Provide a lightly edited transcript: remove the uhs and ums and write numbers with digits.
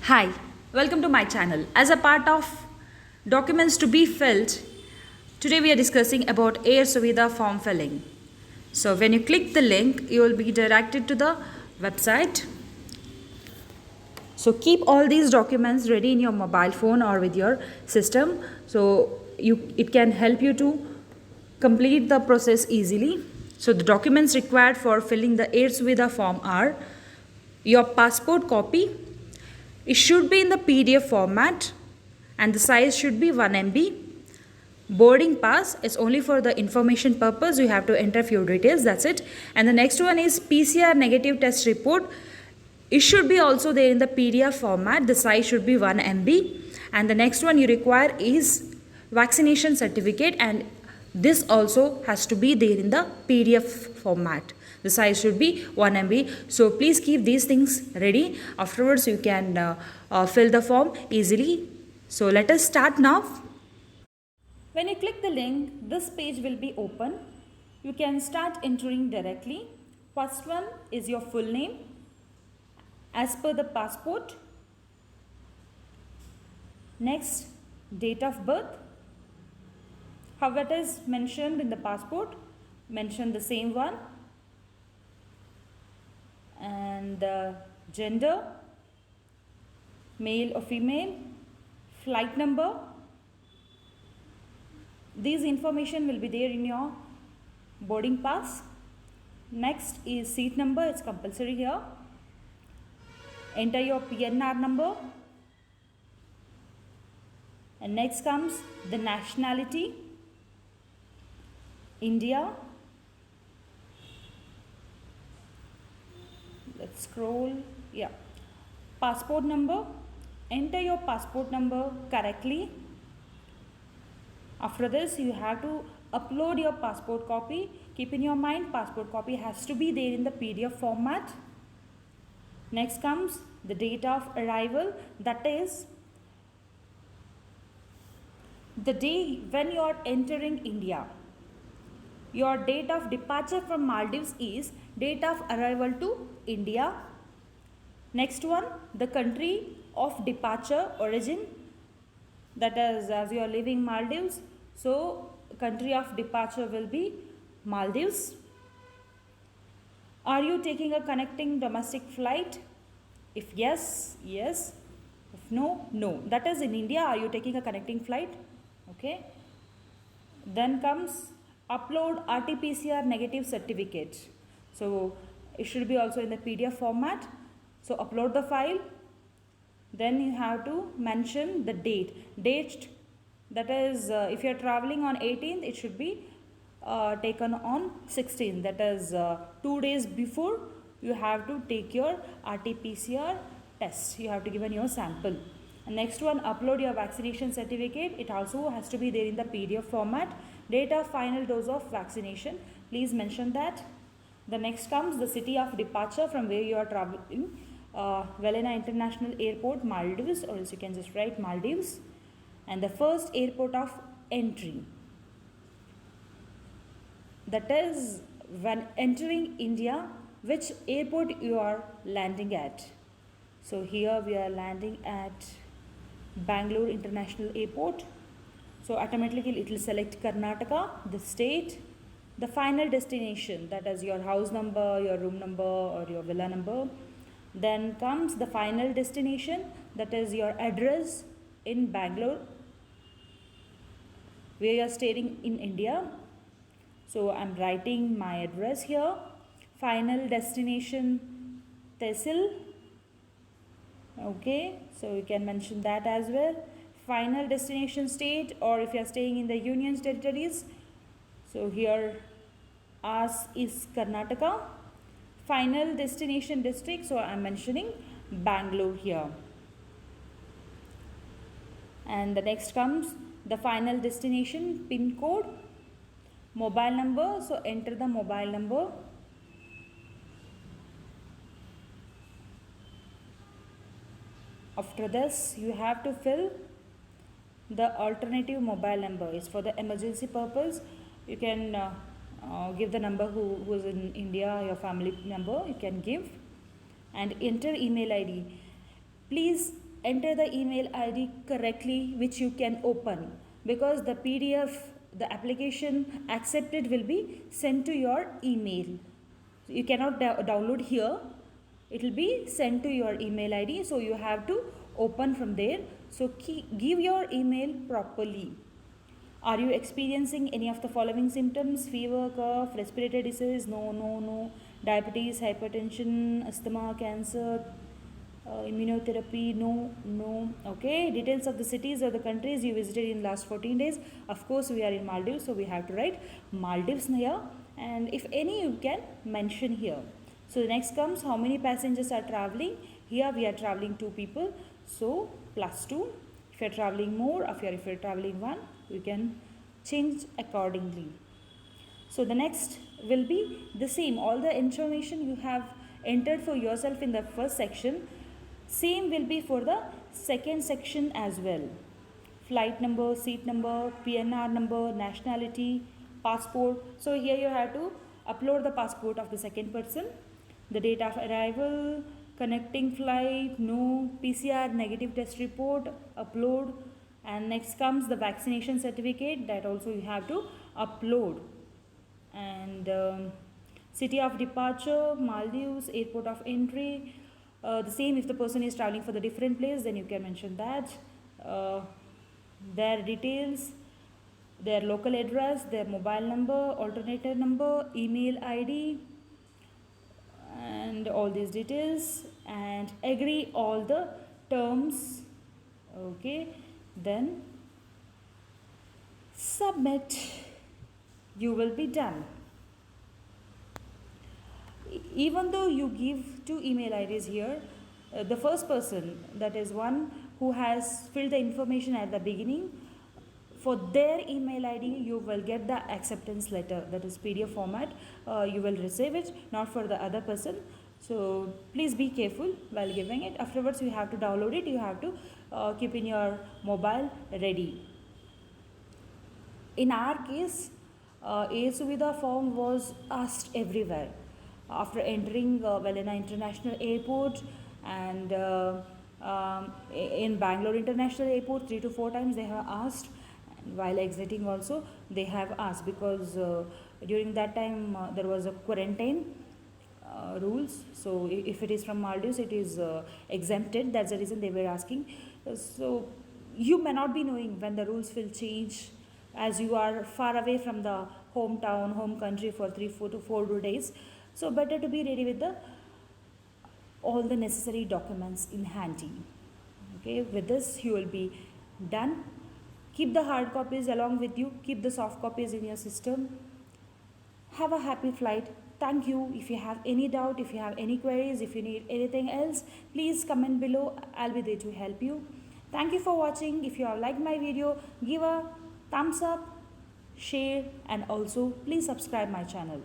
Hi, welcome to my channel. As a part of documents to be filled, today we are discussing about Air Suvidha form filling. So when you click the link, you will be directed to the website. So keep all these documents ready in your mobile phone or with your system. So it can help you to complete the process easily. So the documents required for filling the Air Suvidha form are your passport copy. It should be in the PDF format and the size should be 1 MB. Boarding pass is only for the information purpose. You have to enter few details, that's it. And the next one is PCR negative test report. It should be also there in the PDF format. The size should be 1 MB. And the next one you require is vaccination certificate, and this also has to be there in the PDF format. The size should be 1 MB. So please keep these things ready. Afterwards you can fill the form easily. So let us start now. When you click the link, this page will be open. You can start entering directly. First one is your full name as per the passport. Next, date of birth. How it is mentioned in the passport, mention the same one. And the gender, male or female, flight number. These information will be there in your boarding pass. Next is seat number, it's compulsory here. Enter your PNR number. And next comes the nationality, India. Let's scroll. Yeah. Passport number. Enter your passport number correctly. After this, you have to upload your passport copy. Keep in your mind, passport copy has to be there in the PDF format. Next comes the date of arrival, that is the day when you are entering India. Your date of departure from Maldives is date of arrival to India. Next one, the country of departure, origin, that is as you are leaving Maldives, so country of departure will be Maldives. Are you taking a connecting domestic flight? If yes, yes. If no, no. That is in India, are you taking a connecting flight? Okay. Then comes upload RT-PCR negative certificate. So it should be also in the PDF format. So upload the file. Then you have to mention the date. Date, that is if you are traveling on 18th, it should be taken on 16th. That is 2 days before you have to take your RT-PCR test. You have to give your sample. And next one, upload your vaccination certificate. It also has to be there in the PDF format. Date of final dose of vaccination. Please mention that. The next comes the city of departure from where you are traveling. Velena International Airport, Maldives, or else you can just write Maldives. And the first airport of entry. That is when entering India, which airport you are landing at. So here we are landing at Bangalore International Airport. So automatically it will select Karnataka, the state, the final destination, that is your house number, your room number or your villa number. Then comes the final destination, that is your address in Bangalore, where you are staying in India. So I am writing my address here. Final destination Tehsil. Okay, so you can mention that as well. Final destination state, or if you are staying in the Union territories, so here ours is Karnataka. Final destination district, so I am mentioning Bangalore here. And the next comes the final destination pin code, mobile number, so enter the mobile number. After this, you have to fill the alternative mobile number. It's for the emergency purpose. You can give the number who is in India, your family number you can give, and enter email ID. Please enter the email ID correctly which you can open, because the PDF, the application accepted will be sent to your email. You cannot download here, it will be sent to your email ID, so you have to open from there. So give your email properly. Are you experiencing any of the following symptoms? Fever, cough, respiratory disease? No. Diabetes, hypertension, asthma, cancer, immunotherapy? No. Okay. Details of the cities or the countries you visited in last 14 days. Of course, we are in Maldives, so we have to write Maldives here. And if any, you can mention here. So the next comes how many passengers are traveling. Here we are traveling 2 people, so +2. If you are traveling more, if you are traveling 1, you can change accordingly. So the next will be the same. All the information you have entered for yourself in the first section, same will be for the second section as well. Flight number, seat number, PNR number, nationality, passport. So here you have to upload the passport of the second person, the date of arrival, connecting flight, no, PCR negative test report, upload. And next comes the vaccination certificate, that also you have to upload. And city of departure, Maldives, airport of entry, the same. If the person is traveling for the different place, then you can mention that. Their details, their local address, their mobile number, alternative number, email ID, and all these details, and agree all the terms. Okay, then submit. You will be done. Even though you give 2 email IDs here, the first person, that is one who has filled the information at the beginning, for their email ID you will get the acceptance letter, that is PDF format. You will receive it, not for the other person. So please be careful while giving it. Afterwards you have to download it, you have to keep in your mobile ready. In our case, Suvida form was asked everywhere. After entering Velena International Airport and in Bangalore International Airport, 3 to 4 times they have asked. And while exiting also they have asked, because during that time there was a quarantine rules. So if it is from Maldives, it is exempted. That's the reason they were asking. So you may not be knowing when the rules will change, as you are far away from the hometown, home country for 4 days. So better to be ready with all the necessary documents in handy. Okay, with this you will be done. Keep the hard copies along with you, keep the soft copies in your system. Have a happy flight. Thank you. If you have any doubt, if you have any queries, if you need anything else, please comment below. I'll be there to help you. Thank you for watching. If you have liked my video, give a thumbs up, share, and also please subscribe my channel.